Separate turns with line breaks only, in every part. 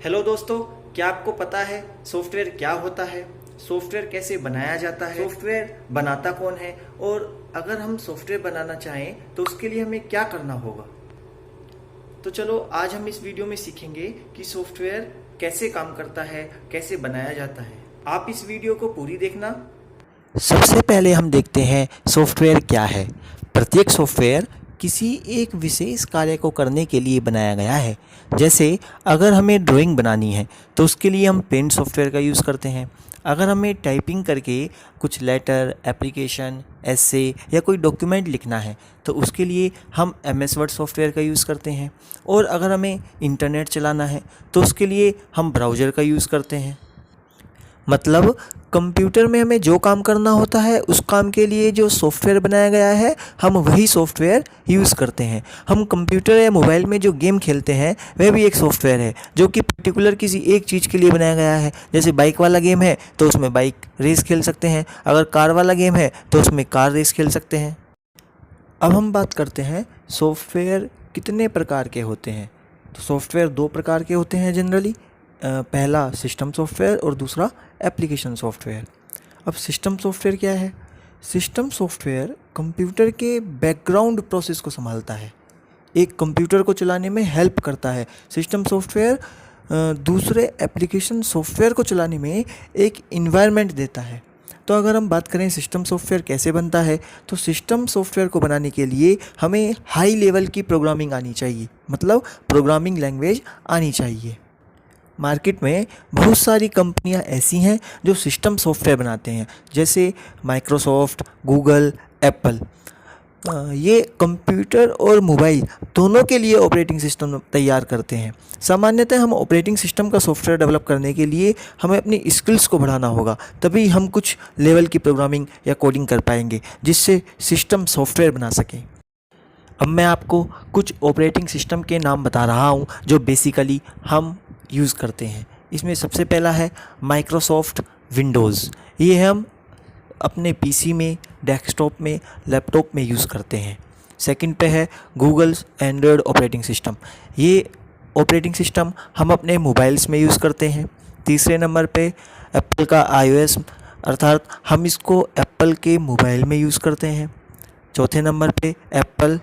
Hello दोस्तों, क्या आपको पता है सॉफ्टवेयर क्या होता है? सॉफ्टवेयर कैसे बनाया जाता है? सॉफ्टवेयर बनाता कौन है? और अगर हम सॉफ्टवेयर बनाना चाहें तो उसके लिए हमें क्या करना होगा? तो चलो आज हम इस वीडियो में सीखेंगे कि सॉफ्टवेयर कैसे काम करता है, कैसे बनाया जाता है। आप इस वीडियो को पूरी देखना।
सबसे पहले हम देखते हैं सॉफ्टवेयर क्या है। प्रत्येक सॉफ्टवेयर किसी एक विशेष कार्य को करने के लिए बनाया गया है। जैसे अगर हमें ड्राइंग बनानी है तो उसके लिए हम पेंट सॉफ्टवेयर का यूज़ करते हैं। अगर हमें टाइपिंग करके कुछ लेटर, एप्लीकेशन, एसे या कोई डॉक्यूमेंट लिखना है तो उसके लिए हम MS वर्ड सॉफ्टवेयर का यूज़ करते हैं। और अगर हमें इंटरनेट चलाना है तो उसके लिए हम ब्राउज़र का यूज़ करते हैं। मतलब कंप्यूटर में हमें जो काम करना होता है उस काम के लिए जो सॉफ्टवेयर बनाया गया है हम वही सॉफ्टवेयर यूज़ करते हैं। हम कंप्यूटर या मोबाइल में जो गेम खेलते हैं वह भी एक सॉफ्टवेयर है जो कि पर्टिकुलर किसी एक चीज़ के लिए बनाया गया है। जैसे बाइक वाला गेम है तो उसमें बाइक रेस खेल सकते हैं, अगर कार वाला गेम है तो उसमें कार रेस खेल सकते हैं। अब हम बात करते हैं सॉफ्टवेयर कितने प्रकार के होते हैं। तो सॉफ्टवेयर दो प्रकार के होते हैं जनरली। पहला सिस्टम सॉफ्टवेयर और दूसरा एप्लीकेशन सॉफ्टवेयर। अब सिस्टम सॉफ्टवेयर क्या है? सिस्टम सॉफ्टवेयर कंप्यूटर के बैकग्राउंड प्रोसेस को संभालता है, एक कंप्यूटर को चलाने में हेल्प करता है। सिस्टम सॉफ्टवेयर दूसरे एप्लीकेशन सॉफ्टवेयर को चलाने में एक इन्वायरमेंट देता है। तो अगर हम बात करें सिस्टम सॉफ्टवेयर कैसे बनता है, तो सिस्टम सॉफ्टवेयर को बनाने के लिए हमें हाई लेवल की प्रोग्रामिंग आनी चाहिए, मतलब प्रोग्रामिंग लैंग्वेज आनी चाहिए। मार्केट में बहुत सारी कंपनियां ऐसी हैं जो सिस्टम सॉफ्टवेयर बनाते हैं, जैसे माइक्रोसॉफ्ट, गूगल, एप्पल। ये कंप्यूटर और मोबाइल दोनों के लिए ऑपरेटिंग सिस्टम तैयार करते हैं। सामान्यतः हम ऑपरेटिंग सिस्टम का सॉफ्टवेयर डेवलप करने के लिए हमें अपनी स्किल्स को बढ़ाना होगा, तभी हम कुछ लेवल की प्रोग्रामिंग या कोडिंग कर पाएंगे जिससे सिस्टम सॉफ्टवेयर बना सकें। अब मैं आपको कुछ ऑपरेटिंग सिस्टम के नाम बता रहा हूँ जो बेसिकली हम यूज़ करते हैं। इसमें सबसे पहला है माइक्रोसॉफ्ट विंडोज़। ये हम अपने पीसी में, डेस्कटॉप में, लैपटॉप में यूज़ करते हैं। सेकंड पे है गूगल एंड्रॉयड ऑपरेटिंग सिस्टम। ये ऑपरेटिंग सिस्टम हम अपने मोबाइल्स में यूज़ करते हैं। तीसरे नंबर पे एप्पल का iOS, अर्थात हम इसको एप्पल के मोबाइल में यूज़ करते हैं। चौथे नंबर पे एप्पल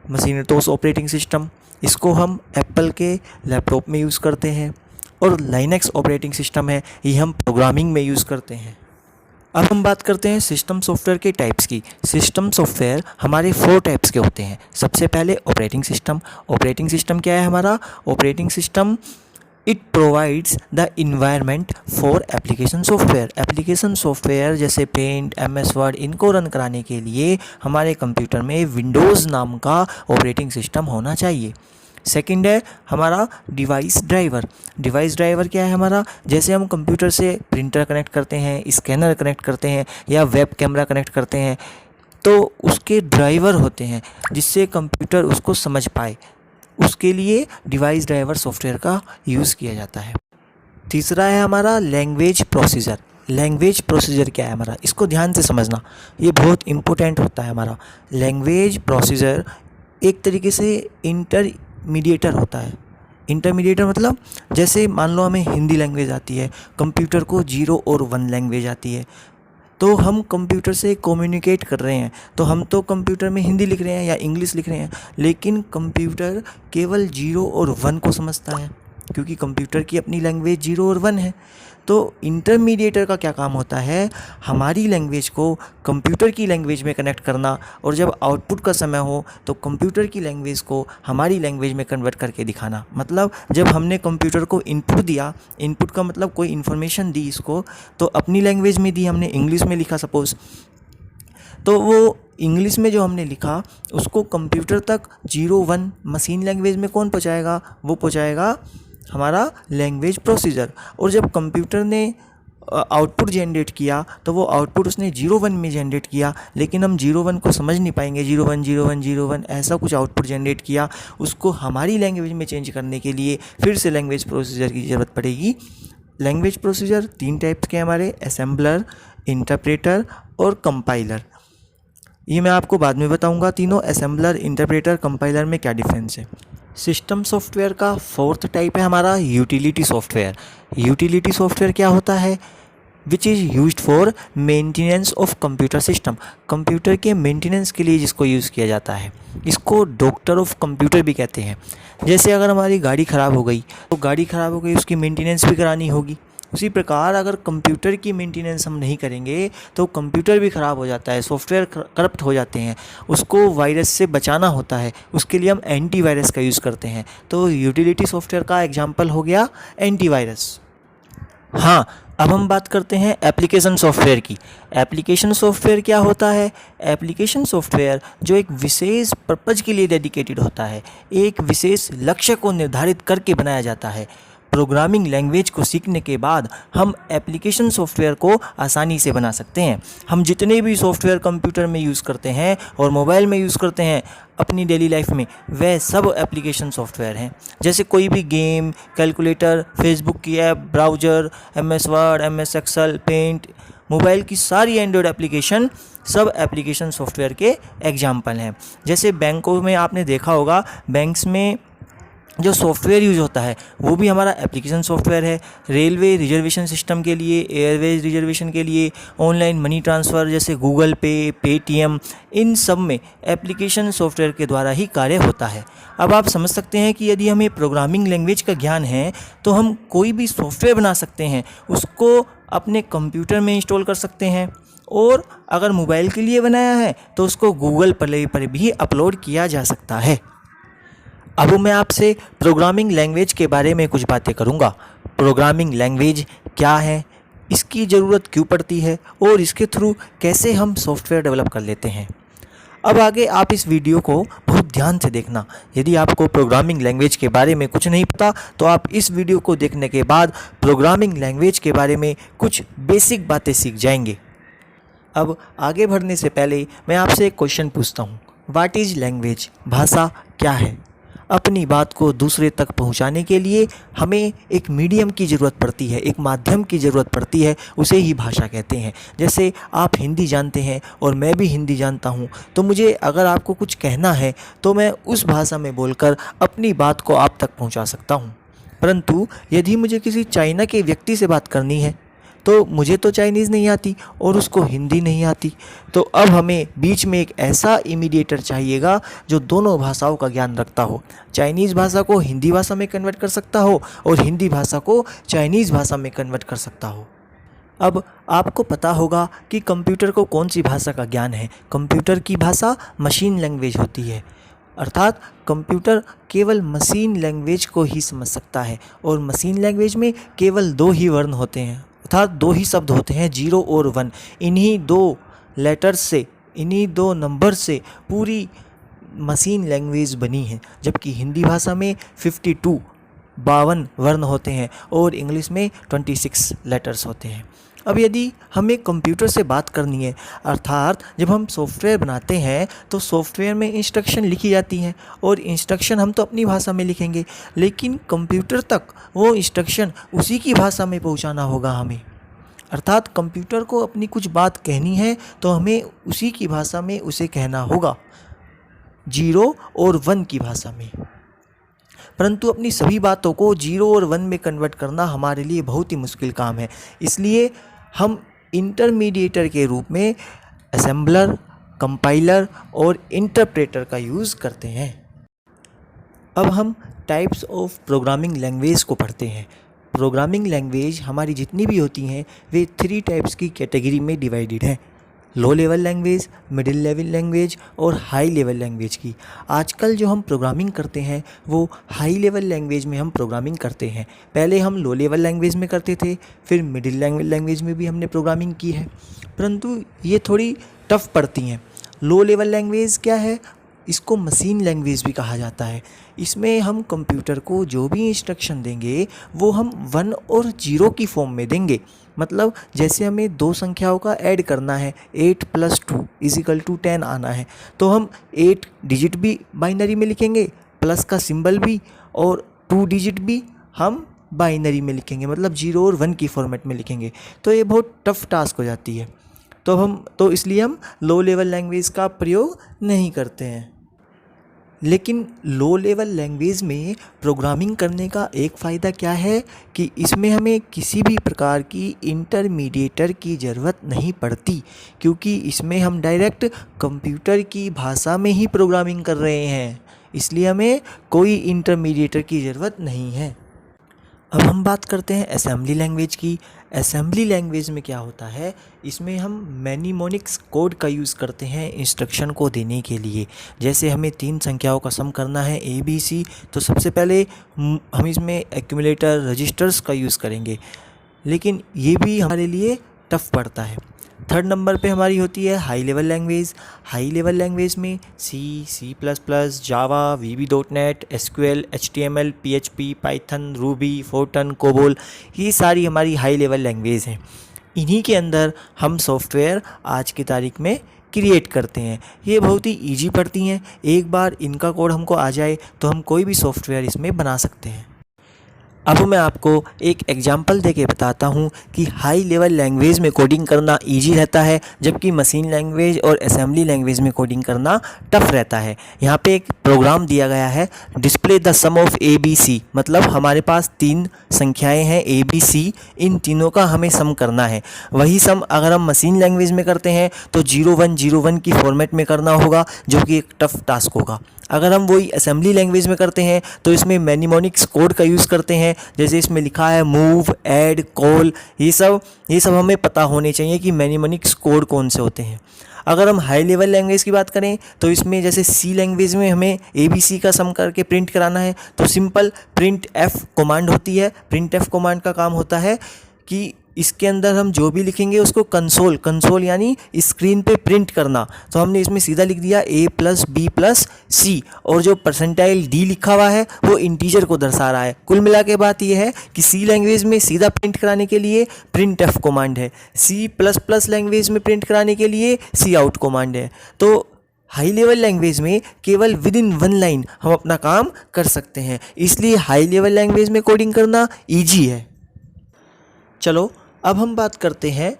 मशीनतोस ऑपरेटिंग सिस्टम, इसको हम एप्पल के लैपटॉप में यूज़ करते हैं। और लाइनक्स ऑपरेटिंग सिस्टम है, ये हम प्रोग्रामिंग में यूज़ करते हैं। अब हम बात करते हैं सिस्टम सॉफ्टवेयर के टाइप्स की। सिस्टम सॉफ्टवेयर हमारे 4 टाइप्स के होते हैं। सबसे पहले ऑपरेटिंग सिस्टम। ऑपरेटिंग सिस्टम क्या है हमारा? Operating system it provides the environment for application software. Application software जैसे पेंट, MS वर्ड, इनको रन कराने के लिए हमारे कंप्यूटर में विंडोज़ नाम का ऑपरेटिंग सिस्टम होना चाहिए। सेकंड है हमारा डिवाइस ड्राइवर। डिवाइस ड्राइवर क्या है हमारा? जैसे हम कंप्यूटर से प्रिंटर कनेक्ट करते हैं, स्कैनर कनेक्ट करते हैं या वेब कैमरा कनेक्ट करते हैं, तो उसके ड्राइवर होते हैं जिससे कंप्यूटर उसको समझ पाए। उसके लिए डिवाइस ड्राइवर सॉफ्टवेयर का यूज़ किया जाता है। तीसरा है हमारा लैंग्वेज प्रोसीजर। लैंग्वेज प्रोसीजर क्या है हमारा? इसको ध्यान से समझना, ये बहुत इम्पोर्टेंट होता है हमारा। लैंग्वेज प्रोसीजर एक तरीके से इंटरमीडिएटर होता है। इंटरमीडिएटर मतलब जैसे मान लो हमें हिंदी लैंग्वेज आती है, कंप्यूटर को 0 और 1 लैंग्वेज आती है, तो हम कंप्यूटर से कम्युनिकेट कर रहे हैं तो हम तो कंप्यूटर में हिंदी लिख रहे हैं या इंग्लिश लिख रहे हैं, लेकिन कंप्यूटर केवल 0 और 1 को समझता है क्योंकि कंप्यूटर की अपनी लैंग्वेज 0 और 1 है। तो इंटरमीडिएटर का क्या काम होता है? हमारी लैंग्वेज को कंप्यूटर की लैंग्वेज में कनेक्ट करना, और जब आउटपुट का समय हो तो कंप्यूटर की लैंग्वेज को हमारी लैंग्वेज में कन्वर्ट करके दिखाना। मतलब जब हमने कंप्यूटर को इनपुट दिया, इनपुट का मतलब कोई इन्फॉर्मेशन दी इसको, तो अपनी लैंग्वेज में दी, हमने इंग्लिश में लिखा सपोज़, तो वो इंग्लिश में जो हमने लिखा उसको कंप्यूटर तक 0-1 मशीन लैंग्वेज में कौन पहुँचाएगा? वो पहुँचाएगा हमारा लैंग्वेज प्रोसीजर। और जब कंप्यूटर ने आउटपुट जनरेट किया तो वो आउटपुट उसने 0-1 में जनरेट किया, लेकिन हम 0-1 को समझ नहीं पाएंगे। 0-1 0-1 0-1 ऐसा कुछ आउटपुट जनरेट किया, उसको हमारी लैंग्वेज में चेंज करने के लिए फिर से लैंग्वेज प्रोसीजर की ज़रूरत पड़ेगी। लैंग्वेज प्रोसीजर 3 टाइप्स के हमारे, असेंबलर, इंटरप्रेटर और कंपाइलर। ये मैं आपको बाद में बताऊंगा तीनों, असेंबलर, इंटरप्रेटर, कंपाइलर में क्या डिफरेंस है। सिस्टम सॉफ्टवेयर का फोर्थ टाइप है हमारा यूटिलिटी सॉफ्टवेयर। यूटिलिटी सॉफ्टवेयर क्या होता है? Which is used for maintenance of computer system. Computer के मेंटेनेंस के लिए जिसको यूज़ किया जाता है, इसको डॉक्टर ऑफ कंप्यूटर भी कहते हैं। जैसे अगर हमारी गाड़ी ख़राब हो गई तो गाड़ी ख़राब हो गई, उसकी मेंटेनेंस भी करानी होगी। उसी प्रकार अगर कंप्यूटर की मेंटेनेंस हम नहीं करेंगे तो कंप्यूटर भी ख़राब हो जाता है, सॉफ्टवेयर करप्ट हो जाते हैं, उसको वायरस से बचाना होता है। उसके लिए हम एंटीवायरस का यूज़ करते हैं। तो यूटिलिटी सॉफ्टवेयर का एग्जांपल हो गया एंटीवायरस। हाँ, अब हम बात करते हैं एप्लीकेशन सॉफ्टवेयर की। एप्लीकेशन सॉफ्टवेयर क्या होता है? एप्लीकेशन सॉफ्टवेयर जो एक विशेष पर्पज़ के लिए डेडिकेटेड होता है, एक विशेष लक्ष्य को निर्धारित करके बनाया जाता है। प्रोग्रामिंग लैंग्वेज को सीखने के बाद हम एप्लीकेशन सॉफ्टवेयर को आसानी से बना सकते हैं। हम जितने भी सॉफ्टवेयर कंप्यूटर में यूज़ करते हैं और मोबाइल में यूज़ करते हैं अपनी डेली लाइफ में, वह सब एप्लीकेशन सॉफ्टवेयर हैं। जैसे कोई भी गेम, कैलकुलेटर, फेसबुक की app, browser, MS Word, MS Excel, paint, mobile की सारी एंड्रॉयड एप्लीकेशन, सब एप्लीकेशन सॉफ्टवेयर के एग्जाम्पल हैं। जैसे बैंकों में आपने देखा होगा, बैंक्स में जो सॉफ्टवेयर यूज होता है वो भी हमारा एप्लीकेशन सॉफ्टवेयर है। रेलवे रिजर्वेशन सिस्टम के लिए, एयरवेज रिजर्वेशन के लिए, ऑनलाइन मनी ट्रांसफ़र जैसे गूगल पे, पेटीएम, इन सब में एप्लीकेशन सॉफ्टवेयर के द्वारा ही कार्य होता है। अब आप समझ सकते हैं कि यदि हमें प्रोग्रामिंग लैंग्वेज का ज्ञान है तो हम कोई भी सॉफ्टवेयर बना सकते हैं, उसको अपने कंप्यूटर में इंस्टॉल कर सकते हैं, और अगर मोबाइल के लिए बनाया है तो उसको गूगल प्ले पर भी अपलोड किया जा सकता है। अब मैं आपसे प्रोग्रामिंग लैंग्वेज के बारे में कुछ बातें करूंगा। प्रोग्रामिंग लैंग्वेज क्या है, इसकी ज़रूरत क्यों पड़ती है और इसके थ्रू कैसे हम सॉफ्टवेयर डेवलप कर लेते हैं। अब आगे आप इस वीडियो को बहुत ध्यान से देखना। यदि आपको प्रोग्रामिंग लैंग्वेज के बारे में कुछ नहीं पता तो आप इस वीडियो को देखने के बाद प्रोग्रामिंग लैंग्वेज के बारे में कुछ बेसिक बातें सीख जाएंगे। अब आगे बढ़ने से पहले मैं आपसे एक क्वेश्चन पूछता हूँ, व्हाट इज़ लैंग्वेज? भाषा क्या है? अपनी बात को दूसरे तक पहुंचाने के लिए हमें एक मीडियम की ज़रूरत पड़ती है, एक माध्यम की ज़रूरत पड़ती है, उसे ही भाषा कहते हैं। जैसे आप हिंदी जानते हैं और मैं भी हिंदी जानता हूं, तो मुझे अगर आपको कुछ कहना है तो मैं उस भाषा में बोलकर अपनी बात को आप तक पहुंचा सकता हूं। परंतु यदि मुझे किसी चाइना के व्यक्ति से बात करनी है तो मुझे तो चाइनीज़ नहीं आती और उसको हिंदी नहीं आती, तो अब हमें बीच में एक ऐसा इमीडिएटर चाहिएगा जो दोनों भाषाओं का ज्ञान रखता हो, चाइनीज़ भाषा को हिंदी भाषा में कन्वर्ट कर सकता हो और हिंदी भाषा को चाइनीज़ भाषा में कन्वर्ट कर सकता हो। अब आपको पता होगा कि कंप्यूटर को कौन सी भाषा का ज्ञान है। कंप्यूटर की भाषा मशीन लैंग्वेज होती है, अर्थात कंप्यूटर केवल मशीन लैंग्वेज को ही समझ सकता है और मशीन लैंग्वेज में केवल दो ही वर्ण होते हैं, अर्थात दो ही शब्द होते हैं, 0 और 1। इन्हीं दो लेटर्स से, इन्हीं दो नंबर से पूरी मशीन लैंग्वेज बनी है। जबकि हिंदी भाषा में 52 वर्ण होते हैं और इंग्लिश में 26 लेटर्स होते हैं। अब यदि हमें कंप्यूटर से बात करनी है, अर्थात जब हम सॉफ्टवेयर बनाते हैं तो सॉफ्टवेयर में इंस्ट्रक्शन लिखी जाती हैं और इंस्ट्रक्शन हम तो अपनी भाषा में लिखेंगे, लेकिन कंप्यूटर तक वो इंस्ट्रक्शन उसी की भाषा में पहुंचाना होगा हमें। अर्थात कंप्यूटर को अपनी कुछ बात कहनी है तो हमें उसी की भाषा में उसे कहना होगा, 0 और 1 की भाषा में। परंतु अपनी सभी बातों को 0 और 1 में कन्वर्ट करना हमारे लिए बहुत ही मुश्किल काम है। इसलिए हम इंटरमीडिएटर के रूप में असेंबलर, कंपाइलर और इंटरप्रेटर का यूज़ करते हैं। अब हम टाइप्स ऑफ प्रोग्रामिंग लैंग्वेज को पढ़ते हैं। प्रोग्रामिंग लैंग्वेज हमारी जितनी भी होती हैं वे 3 टाइप्स की कैटेगरी में डिवाइडेड हैं, low level language, middle level language और हाई लेवल लैंग्वेज की। आजकल जो हम प्रोग्रामिंग करते हैं वो हाई लेवल लैंग्वेज में हम प्रोग्रामिंग करते हैं। पहले हम लो लेवल लैंग्वेज में करते थे, फिर मिडिल लैंग्वेज में भी हमने प्रोग्रामिंग की है, परंतु ये थोड़ी टफ पड़ती हैं। लो लेवल लैंग्वेज क्या है? इसको मशीन लैंग्वेज भी कहा जाता है। इसमें हम कंप्यूटर को जो भी इंस्ट्रक्शन देंगे वो हम 1 और 0 की फॉर्म में देंगे। मतलब जैसे हमें 2 संख्याओं का ऐड करना है, 8 + 2 = 10 आना है, तो हम 8 डिजिट भी बाइनरी में लिखेंगे, प्लस का सिंबल भी, और 2 डिजिट भी हम बाइनरी में लिखेंगे, मतलब 0 और 1 की फॉर्मेट में लिखेंगे। तो ये बहुत टफ टास्क हो जाती है, तो इसलिए हम लो लेवल लैंग्वेज का प्रयोग नहीं करते हैं। लेकिन लो लेवल लैंग्वेज में प्रोग्रामिंग करने का एक फ़ायदा क्या है कि इसमें हमें किसी भी प्रकार की इंटरमीडिएटर की ज़रूरत नहीं पड़ती, क्योंकि इसमें हम डायरेक्ट कंप्यूटर की भाषा में ही प्रोग्रामिंग कर रहे हैं, इसलिए हमें कोई इंटरमीडिएटर की ज़रूरत नहीं है। अब हम बात करते हैं असेंबली लैंग्वेज की। असेंबली लैंग्वेज में क्या होता है, इसमें हम मैनीमोनिक्स कोड का यूज़ करते हैं इंस्ट्रक्शन को देने के लिए। जैसे हमें 3 संख्याओं का सम करना है ABC, तो सबसे पहले हम इसमें एक्यूमुलेटर रजिस्टर्स का यूज़ करेंगे, लेकिन ये भी हमारे लिए टफ पड़ता है। थर्ड नंबर पे हमारी होती है high level language. High level language में C++, जावा, VB.NET, SQL, HTML, PHP, Python, Ruby, Fortran, COBOL, ये सारी हमारी हाई लेवल लैंग्वेज हैं। इन्हीं के अंदर हम सॉफ्टवेयर आज की तारीख में क्रिएट करते हैं। ये बहुत ही ईजी पड़ती हैं, एक बार इनका कोड हमको आ जाए तो हम कोई भी सॉफ्टवेयर इसमें बना सकते हैं। अब मैं आपको एक एग्जांपल देके बताता हूँ कि हाई लेवल लैंग्वेज में कोडिंग करना इजी रहता है, जबकि मशीन लैंग्वेज और असेंबली लैंग्वेज में कोडिंग करना टफ रहता है। यहाँ पे एक प्रोग्राम दिया गया है, display the sum of ABC, मतलब हमारे पास 3 संख्याएं हैं ABC, इन तीनों का हमें सम करना है। वही सम अगर हम मशीन लैंग्वेज में करते हैं तो 0101 की फॉर्मेट में करना होगा, जो कि एक टफ टास्क होगा। अगर हम वही असेंबली लैंग्वेज में करते हैं तो इसमें मैनीमोनिक्स कोड का यूज़ करते हैं, जैसे इसमें लिखा है मूव, ऐड, कॉल, ये सब हमें पता होने चाहिए कि मैनीमोनिक्स कोड कौन से होते हैं। अगर हम हाई लेवल लैंग्वेज की बात करें तो इसमें जैसे C लैंग्वेज में हमें ABC का सम करके प्रिंट कराना है, तो सिंपल प्रिंट F कमांड होती है। प्रिंट F कमांड का काम होता है कि इसके अंदर हम जो भी लिखेंगे उसको कंसोल यानी स्क्रीन पे प्रिंट करना। तो हमने इसमें सीधा लिख दिया A+B+C, और जो परसेंटाइल D लिखा हुआ है वो इंटीजर को दर्शा रहा है। कुल मिला के बात यह है कि C लैंग्वेज में सीधा प्रिंट कराने के लिए प्रिंट F कमांड है, C++ लैंग्वेज में प्रिंट कराने के लिए C आउट कमांड है। तो हाई लेवल लैंग्वेज में केवल विद इन 1 लाइन हम अपना काम कर सकते हैं, इसलिए हाई लेवल लैंग्वेज में कोडिंग करना ईजी है। चलो अब हम बात करते हैं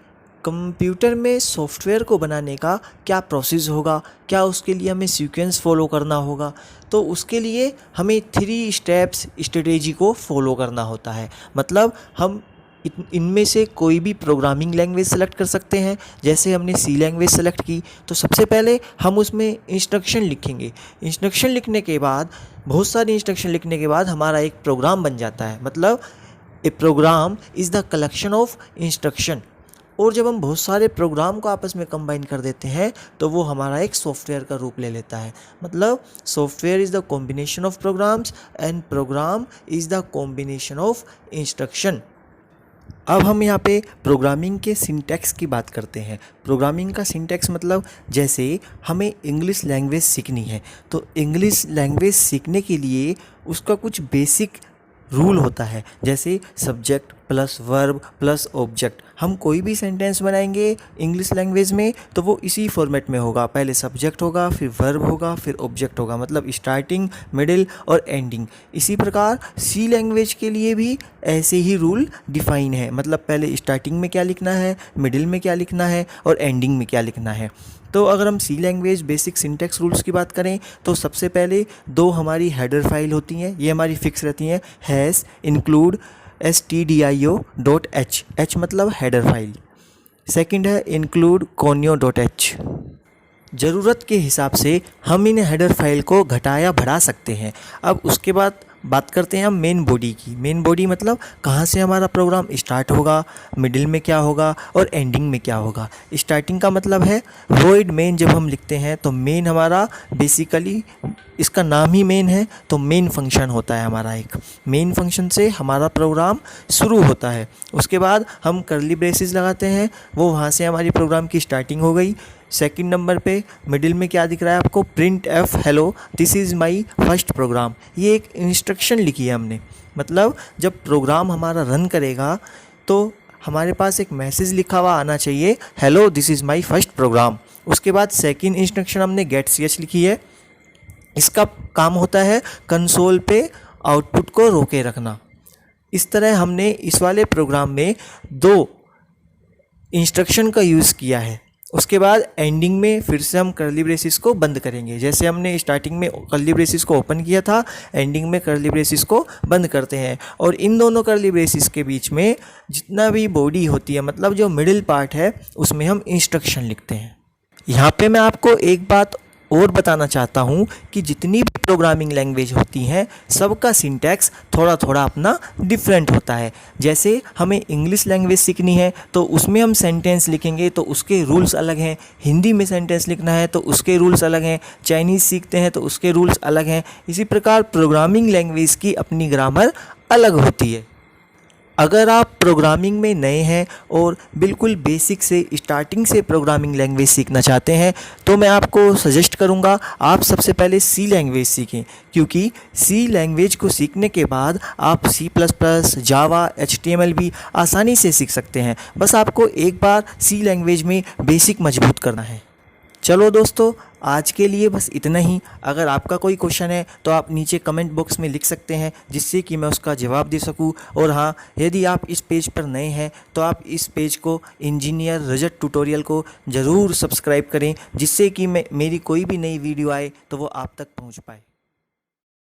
कंप्यूटर में सॉफ्टवेयर को बनाने का क्या प्रोसेस होगा, क्या उसके लिए हमें सीक्वेंस फॉलो करना होगा। तो उसके लिए हमें 3 स्टेप्स स्ट्रेटेजी को फॉलो करना होता है। मतलब हम इनमें से कोई भी प्रोग्रामिंग लैंग्वेज सेलेक्ट कर सकते हैं। जैसे हमने C लैंग्वेज सेलेक्ट की तो सबसे पहले हम उसमें इंस्ट्रक्शन लिखेंगे। इंस्ट्रक्शन लिखने के बाद, बहुत सारी इंस्ट्रक्शन लिखने के बाद हमारा एक प्रोग्राम बन जाता है। मतलब a program is the collection of instruction. और जब हम बहुत सारे प्रोग्राम को आपस में कंबाइन कर देते हैं तो वो हमारा एक सॉफ्टवेयर का रूप ले लेता है। मतलब software is the combination of programs and program is the combination of instruction. अब हम यहाँ पे प्रोग्रामिंग के सिंटैक्स की बात करते हैं। प्रोग्रामिंग का सिंटैक्स मतलब जैसे हमें इंग्लिश लैंग्वेज सीखनी है तो इंग्लिश लैंग्वेज सीखने के लिए उसका कुछ बेसिक रूल होता है, जैसे subject plus verb plus object. हम कोई भी सेंटेंस बनाएंगे इंग्लिश लैंग्वेज में तो वो इसी फॉर्मेट में होगा, पहले सब्जेक्ट होगा, फिर वर्ब होगा, फिर ऑब्जेक्ट होगा, मतलब स्टार्टिंग, मिडिल और एंडिंग। इसी प्रकार C लैंग्वेज के लिए भी ऐसे ही रूल डिफाइन है, मतलब पहले स्टार्टिंग में क्या लिखना है, मिडिल में क्या लिखना है और एंडिंग में क्या लिखना है। तो अगर हम C language basic syntax rules की बात करें तो सबसे पहले 2 हमारी हेडर फाइल होती हैं, ये हमारी फिक्स रहती हैं, हैश इंक्लूड stdio.h, h मतलब हेडर फाइल। सेकंड है इंक्लूड conio.h। ज़रूरत के हिसाब से हम इन हेडर फाइल को घटाया बढ़ा सकते हैं। अब उसके बाद बात करते हैं हम मेन बॉडी की। मेन बॉडी मतलब कहाँ से हमारा प्रोग्राम स्टार्ट होगा, मिडिल में क्या होगा और एंडिंग में क्या होगा। स्टार्टिंग का मतलब है वॉइड मेन। जब हम लिखते हैं तो मेन हमारा बेसिकली, इसका नाम ही मेन है, तो मेन फंक्शन होता है हमारा एक। मेन फंक्शन से हमारा प्रोग्राम शुरू होता है। उसके बाद हम कर्ली ब्रेसेस लगाते हैं, वो वहाँ से हमारी प्रोग्राम की स्टार्टिंग हो गई। सेकंड नंबर पे मिडिल में क्या दिख रहा है आपको, print F hello this is my first program. ये एक इंस्ट्रक्शन लिखी है हमने। मतलब जब प्रोग्राम हमारा रन करेगा तो हमारे पास एक मैसेज लिखा हुआ आना चाहिए, hello this is my first program. उसके बाद सेकंड इंस्ट्रक्शन हमने गेट ch लिखी है। इसका काम होता है कंसोल पे आउटपुट को रोके रखना। इस तरह हमने इस वाले प्रोग्राम में 2 इंस्ट्रक्शन का यूज़ किया है। उसके बाद एंडिंग में फिर से हम कर्ली ब्रेसिस को बंद करेंगे। जैसे हमने स्टार्टिंग में कर्ली ब्रेसिस को ओपन किया था, एंडिंग में कर्ली ब्रेसिस को बंद करते हैं। और इन दोनों कर्ली ब्रेसिस के बीच में जितना भी बॉडी होती है, मतलब जो मिडिल पार्ट है, उसमें हम इंस्ट्रक्शन लिखते हैं। यहाँ पे मैं आपको एक बात और बताना चाहता हूँ कि जितनी भी प्रोग्रामिंग लैंग्वेज होती हैं, सबका सिंटैक्स थोड़ा थोड़ा अपना डिफरेंट होता है। जैसे हमें इंग्लिश लैंग्वेज सीखनी है तो उसमें हम सेंटेंस लिखेंगे तो उसके रूल्स अलग हैं, हिंदी में सेंटेंस लिखना है तो उसके रूल्स अलग हैं, चाइनीज़ सीखते हैं तो उसके रूल्स अलग हैं। इसी प्रकार प्रोग्रामिंग लैंग्वेज की अपनी ग्रामर अलग होती है। अगर आप प्रोग्रामिंग में नए हैं और बिल्कुल बेसिक से स्टार्टिंग से प्रोग्रामिंग लैंग्वेज सीखना चाहते हैं तो मैं आपको सजेस्ट करूंगा आप सबसे पहले सी लैंग्वेज सीखें, क्योंकि सी लैंग्वेज को सीखने के बाद आप C++, जावा, HTML भी आसानी से सीख सकते हैं। बस आपको एक बार सी लैंग्वेज में बेसिक मजबूत करना है। चलो दोस्तों, आज के लिए बस इतना ही। अगर आपका कोई क्वेश्चन है तो आप नीचे कमेंट बॉक्स में लिख सकते हैं, जिससे कि मैं उसका जवाब दे सकूं। और हाँ, यदि आप इस पेज पर नए हैं तो आप इस पेज को इंजीनियर रजत ट्यूटोरियल को ज़रूर सब्सक्राइब करें, जिससे कि मेरी कोई भी नई वीडियो आए तो वो आप तक पहुंच पाए।